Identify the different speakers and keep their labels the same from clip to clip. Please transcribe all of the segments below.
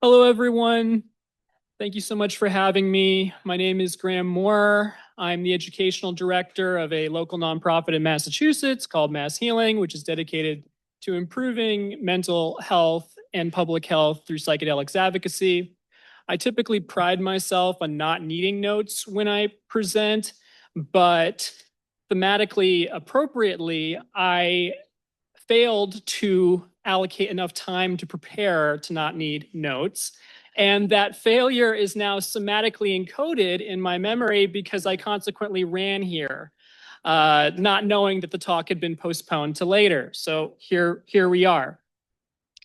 Speaker 1: Hello, everyone. Thank you so much for having me. My name is Graham Moore. I'm the educational director of a local nonprofit in Massachusetts called Mass Healing, which is dedicated to improving mental health and public health through psychedelics advocacy. I typically pride myself on not needing notes when I present, but thematically appropriately, I failed to allocate enough time to prepare to not need notes. And that failure is now somatically encoded in my memory because I consequently ran here, not knowing that the talk had been postponed to later. So here we are.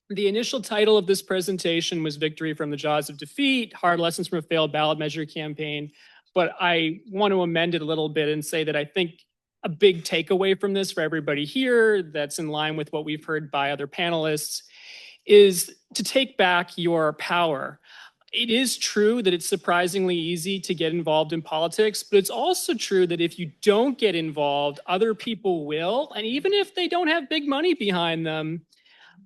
Speaker 1: The initial title of this presentation was Victory from the Jaws of Defeat, Hard Lessons from a Failed Ballot Measure Campaign. But I want to amend it a little bit and say that I think a big takeaway from this for everybody here that's in line with what we've heard by other panelists is to take back your power. It is true that it's surprisingly easy to get involved in politics, but it's also true that if you don't get involved, other people will. And even if they don't have big money behind them,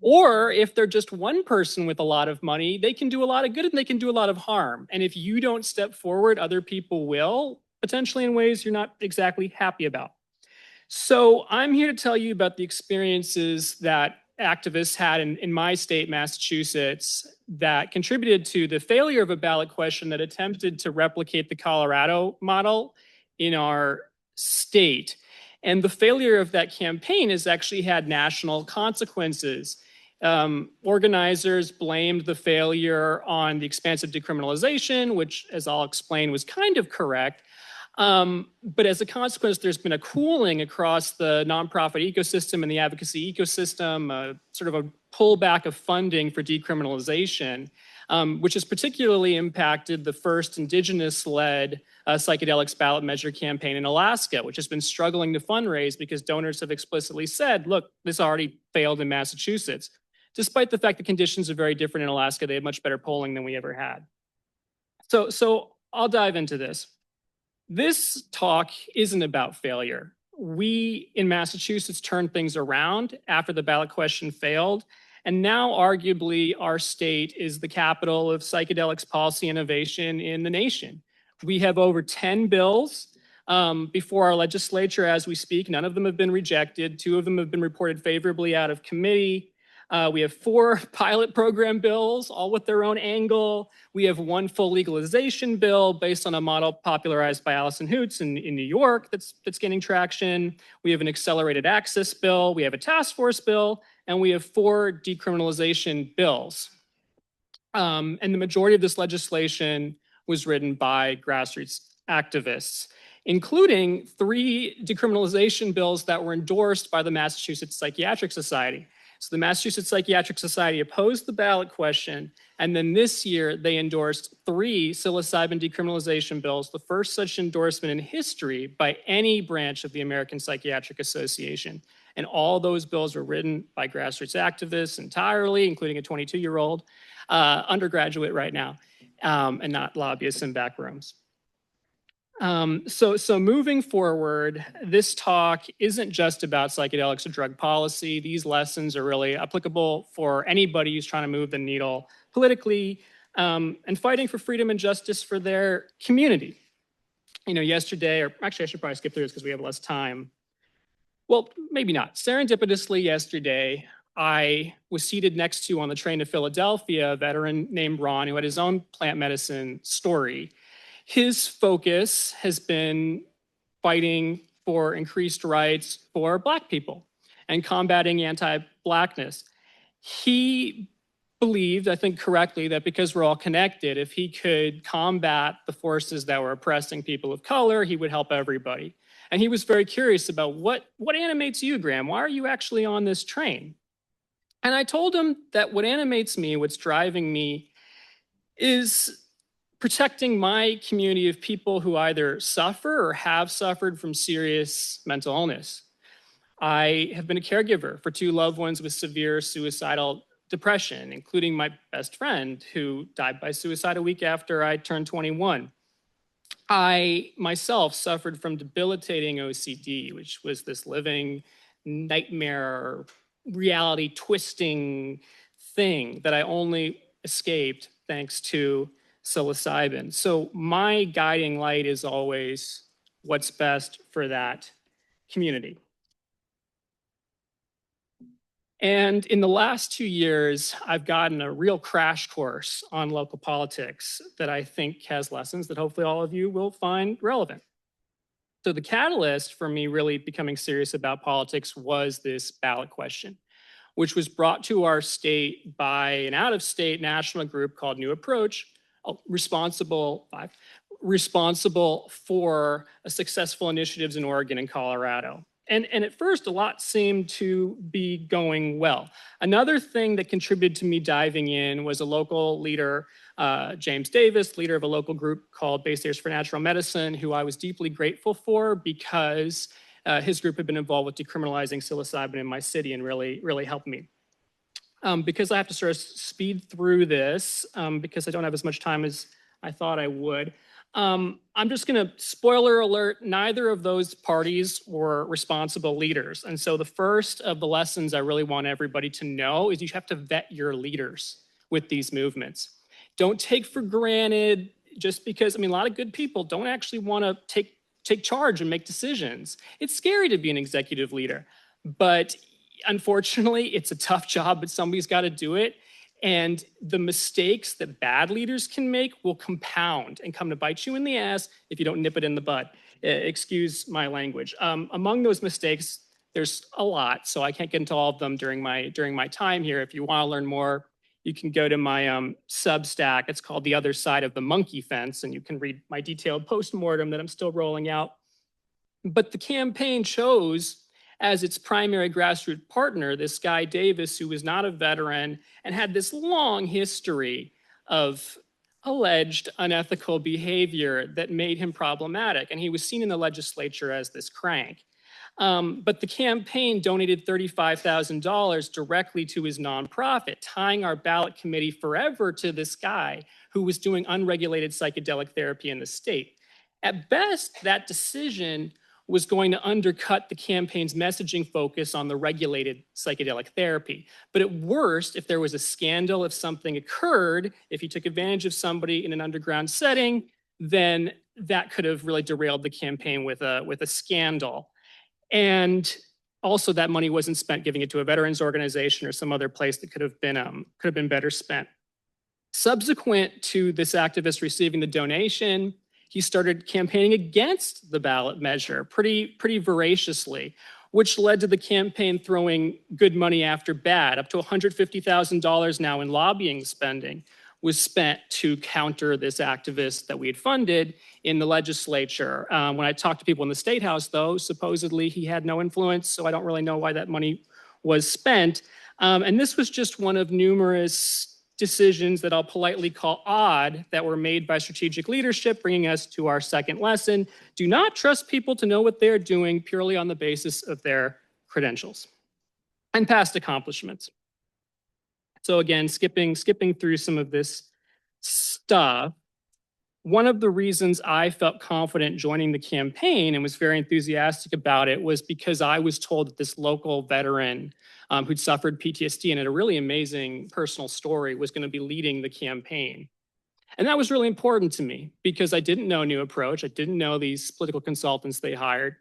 Speaker 1: or if they're just one person with a lot of money, they can do a lot of good and they can do a lot of harm. And if you don't step forward, other people will, potentially in ways you're not exactly happy about. So I'm here to tell you about the experiences that activists had in my state, Massachusetts, that contributed to the failure of a ballot question that attempted to replicate the Colorado model in our state. And the failure of that campaign has actually had national consequences. Organizers blamed the failure on the expansive decriminalization, which, as I'll explain, was kind of correct. But as a consequence, there's been a cooling across the nonprofit ecosystem and the advocacy ecosystem, sort of a pullback of funding for decriminalization, which has particularly impacted the first indigenous-led psychedelics ballot measure campaign in Alaska, which has been struggling to fundraise because donors have explicitly said, look, this already failed in Massachusetts. Despite the fact that conditions are very different in Alaska, they have much better polling than we ever had. So I'll dive into this. This talk isn't about failure. We in Massachusetts turned things around after the ballot question failed. And now, arguably, our state is the capital of psychedelics policy innovation in the nation. We have over 10 bills before our legislature as we speak. None of them have been rejected. 2 of them have been reported favorably out of committee. We have 4 pilot program bills, all with their own angle. We have 1 full legalization bill based on a model popularized by Allison Hoots in New York that's gaining traction. We have an accelerated access bill. We have a task force bill, and we have 4 decriminalization bills. And the majority of this legislation was written by grassroots activists, including 3 decriminalization bills that were endorsed by the Massachusetts Psychiatric Society. So the Massachusetts Psychiatric Society opposed the ballot question, and then this year they endorsed 3 psilocybin decriminalization bills, the first such endorsement in history by any branch of the American Psychiatric Association. And all those bills were written by grassroots activists entirely, including a 22-year-old undergraduate right now, and not lobbyists in back rooms. So moving forward, this talk isn't just about psychedelics or drug policy. These lessons are really applicable for anybody who's trying to move the needle politically and fighting for freedom and justice for their community. You know, yesterday, or actually I should probably skip through this because we have less time. Well, maybe not. Serendipitously yesterday, I was seated next to, on the train to Philadelphia, a veteran named Ron who had his own plant medicine story. His focus has been fighting for increased rights for Black people and combating anti-Blackness. He believed, I think correctly, that because we're all connected, if he could combat the forces that were oppressing people of color, he would help everybody. And he was very curious about what animates you, Graham? Why are you actually on this train? And I told him that what animates me, what's driving me, is protecting my community of people who either suffer or have suffered from serious mental illness. I have been a caregiver for 2 loved ones with severe suicidal depression, including my best friend who died by suicide a week after I turned 21. I myself suffered from debilitating OCD, which was this living nightmare, reality twisting thing that I only escaped thanks to psilocybin. So my guiding light is always what's best for that community. And in the last 2 years, I've gotten a real crash course on local politics that I think has lessons that hopefully all of you will find relevant. So the catalyst for me really becoming serious about politics was this ballot question, which was brought to our state by an out-of-state national group called New Approach, responsible for successful initiatives in Oregon and Colorado. And at first, a lot seemed to be going well. Another thing that contributed to me diving in was a local leader, James Davis, leader of a local group called Base Areas for Natural Medicine, who I was deeply grateful for because his group had been involved with decriminalizing psilocybin in my city and really helped me. Because I have to sort of speed through this because I don't have as much time as I thought I would. I'm just going to, spoiler alert, neither of those parties were responsible leaders. And so the first of the lessons I really want everybody to know is you have to vet your leaders with these movements. Don't take for granted just because, I mean, a lot of good people don't actually want to take charge and make decisions. It's scary to be an executive leader, but unfortunately, it's a tough job, but somebody's got to do it. And the mistakes that bad leaders can make will compound and come to bite you in the ass if you don't nip it in the bud. Excuse my language. Among those mistakes, there's a lot, so I can't get into all of them during my time here. If you want to learn more, you can go to my Substack. It's called The Other Side of the Monkey Fence, and you can read my detailed postmortem that I'm still rolling out. But the campaign chose as its primary grassroots partner, this guy Davis, who was not a veteran and had this long history of alleged unethical behavior that made him problematic. And he was seen in the legislature as this crank. But the campaign donated $35,000 directly to his nonprofit, tying our ballot committee forever to this guy who was doing unregulated psychedelic therapy in the state. At best, that decision was going to undercut the campaign's messaging focus on the regulated psychedelic therapy. But at worst, if there was a scandal, if something occurred, if he took advantage of somebody in an underground setting, then that could have really derailed the campaign with a scandal. And also that money wasn't spent giving it to a veterans organization or some other place that could have been better spent. Subsequent to this activist receiving the donation, he started campaigning against the ballot measure pretty voraciously, which led to the campaign throwing good money after bad. Up to $150,000 now in lobbying spending was spent to counter this activist that we had funded in the legislature. When I talked to people in the State House, though, supposedly he had no influence, so I don't really know why that money was spent. And this was just one of numerous decisions that I'll politely call odd that were made by strategic leadership, bringing us to our second lesson. Do not trust people to know what they're doing purely on the basis of their credentials and past accomplishments. So again, skipping through some of this stuff, one of the reasons I felt confident joining the campaign and was very enthusiastic about it was because I was told that this local veteran who'd suffered PTSD and had a really amazing personal story was going to be leading the campaign. And that was really important to me because I didn't know New Approach. I didn't know these political consultants they hired.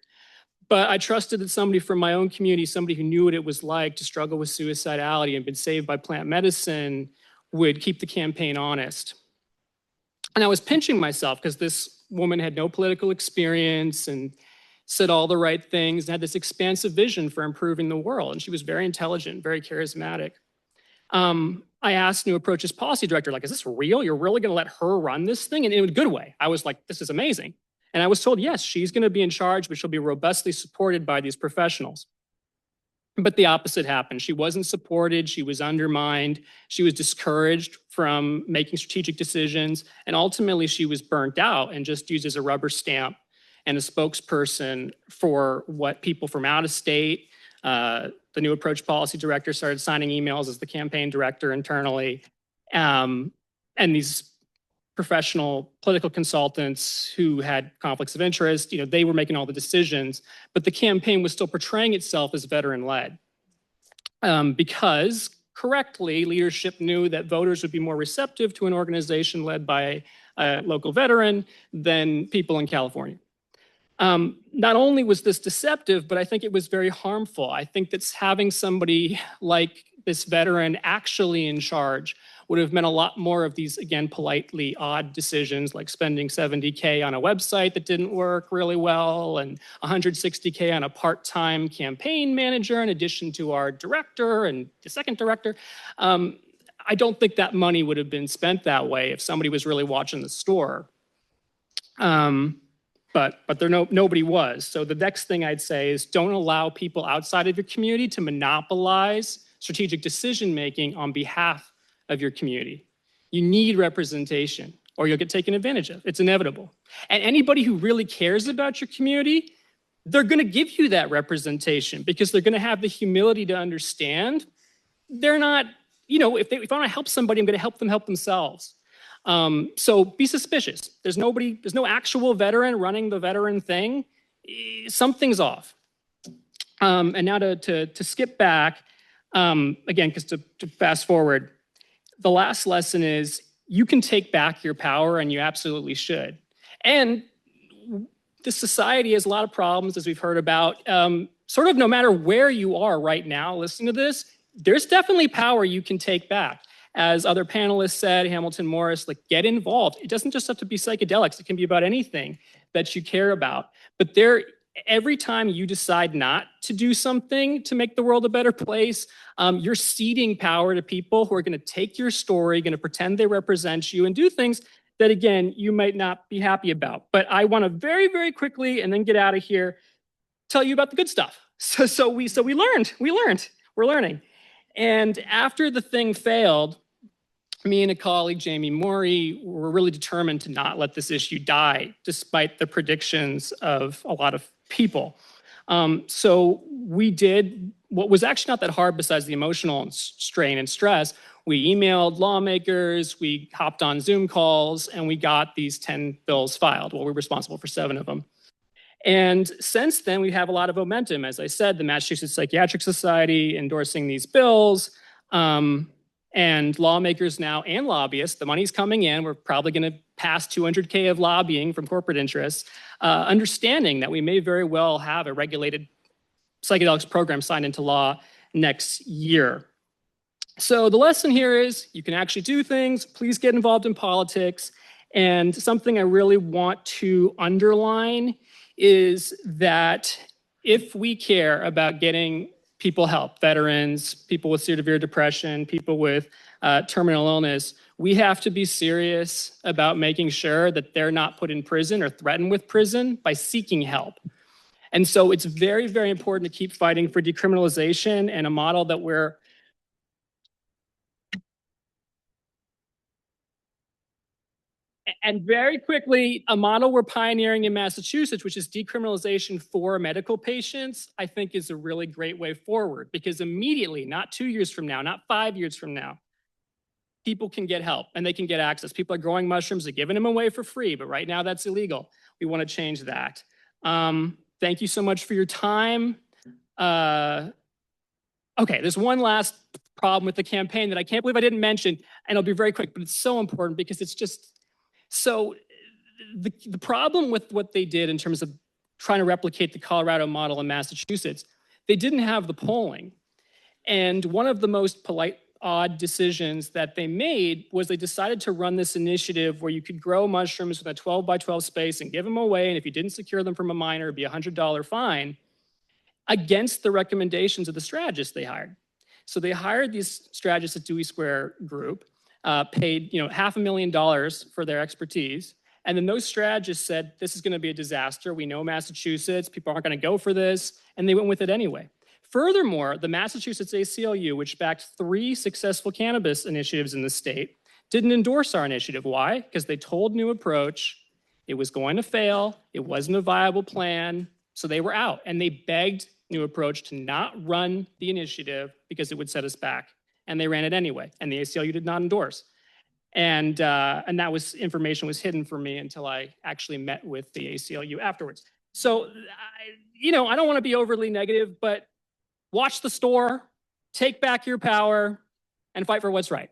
Speaker 1: But I trusted that somebody from my own community, somebody who knew what it was like to struggle with suicidality and been saved by plant medicine, would keep the campaign honest. And I was pinching myself because this woman had no political experience and said all the right things and had this expansive vision for improving the world. And she was very intelligent, very charismatic. I asked New Approach's policy director, like, is this real? You're really going to let her run this thing? And in a good way. I was like, this is amazing. And I was told, yes, she's going to be in charge, but she'll be robustly supported by these professionals. But the opposite happened. She wasn't supported. She was undermined. She was discouraged from making strategic decisions. And ultimately, she was burnt out and just used as a rubber stamp and a spokesperson for what people from out of state, the New Approach policy director started signing emails as the campaign director internally. And these professional political consultants who had conflicts of interest, they were making all the decisions, but the campaign was still portraying itself as veteran-led. Because correctly, leadership knew that voters would be more receptive to an organization led by a local veteran than people in California. Not only was this deceptive, but I think it was very harmful. I think that having somebody like this veteran actually in charge would have meant a lot more of these, again, politely odd decisions, like spending $70K on a website that didn't work really well and $160K on a part-time campaign manager in addition to our director and the second director. I don't think that money would have been spent that way if somebody was really watching the store. But nobody was. So the next thing I'd say is don't allow people outside of your community to monopolize strategic decision-making on behalf of your community. You need representation or you'll get taken advantage of. It's inevitable. And anybody who really cares about your community, they're gonna give you that representation because they're gonna have the humility to understand they're not, if I wanna help somebody, I'm gonna help them help themselves. So be suspicious. There's no actual veteran running the veteran thing. Something's off. And now to skip back, again, because to fast forward, the last lesson is you can take back your power and you absolutely should. And this society has a lot of problems, as we've heard about. Sort of no matter where you are right now listening to this, there's definitely power you can take back. As other panelists said, Hamilton Morris, like get involved. It doesn't just have to be psychedelics. It can be about anything that you care about. But every time you decide not to do something to make the world a better place, you're ceding power to people who are going to take your story, going to pretend they represent you and do things that, again, you might not be happy about. But I want to very, very quickly, and then get out of here, tell you about the good stuff. So we learned, we're learning. And after the thing failed, me and a colleague, Jamie Morey, were really determined to not let this issue die, despite the predictions of a lot of people. So we did what was actually not that hard besides the emotional strain and stress. We emailed lawmakers, we hopped on Zoom calls, and we got these 10 bills filed. Well, we're responsible for 7 of them. And since then, we have a lot of momentum. As I said, the Massachusetts Psychiatric Society endorsing these bills, and lawmakers now and lobbyists, the money's coming in. We're probably going to pass $200K of lobbying from corporate interests, understanding that we may very well have a regulated psychedelics program signed into law next year. So the lesson here is you can actually do things. Please get involved in politics. And something I really want to underline is that if we care about getting people help, veterans, people with severe depression, people with terminal illness, we have to be serious about making sure that they're not put in prison or threatened with prison by seeking help. And so it's very, very important to keep fighting for decriminalization and a model that we're And very quickly, a model we're pioneering in Massachusetts, which is decriminalization for medical patients, I think is a really great way forward because immediately, not 2 years from now, not 5 years from now, people can get help and they can get access. People are growing mushrooms, they're giving them away for free, but right now that's illegal. We want to change that. Thank you so much for your time. Okay, there's one last problem with the campaign that I can't believe I didn't mention, and I'll be very quick, but it's so important because it's just, so the problem with what they did in terms of trying to replicate the Colorado model in Massachusetts, they didn't have the polling. And one of the most polite, odd decisions that they made was they decided to run this initiative where you could grow mushrooms with a 12 by 12 space and give them away. And if you didn't secure them from a minor, it'd be a $100 fine against the recommendations of the strategists they hired. So they hired these strategists at Dewey Square Group, paid $500,000 for their expertise. And then those strategists said, this is going to be a disaster. We know Massachusetts, people aren't going to go for this. And they went with it anyway. Furthermore, the Massachusetts ACLU, which backed 3 successful cannabis initiatives in the state, didn't endorse our initiative. Why? Because they told New Approach it was going to fail, it wasn't a viable plan, so they were out. And they begged New Approach to not run the initiative because it would set us back. And they ran it anyway, and the ACLU did not endorse. And that was information was hidden from me until I actually met with the ACLU afterwards. So, I don't want to be overly negative, but watch the store, take back your power, and fight for what's right.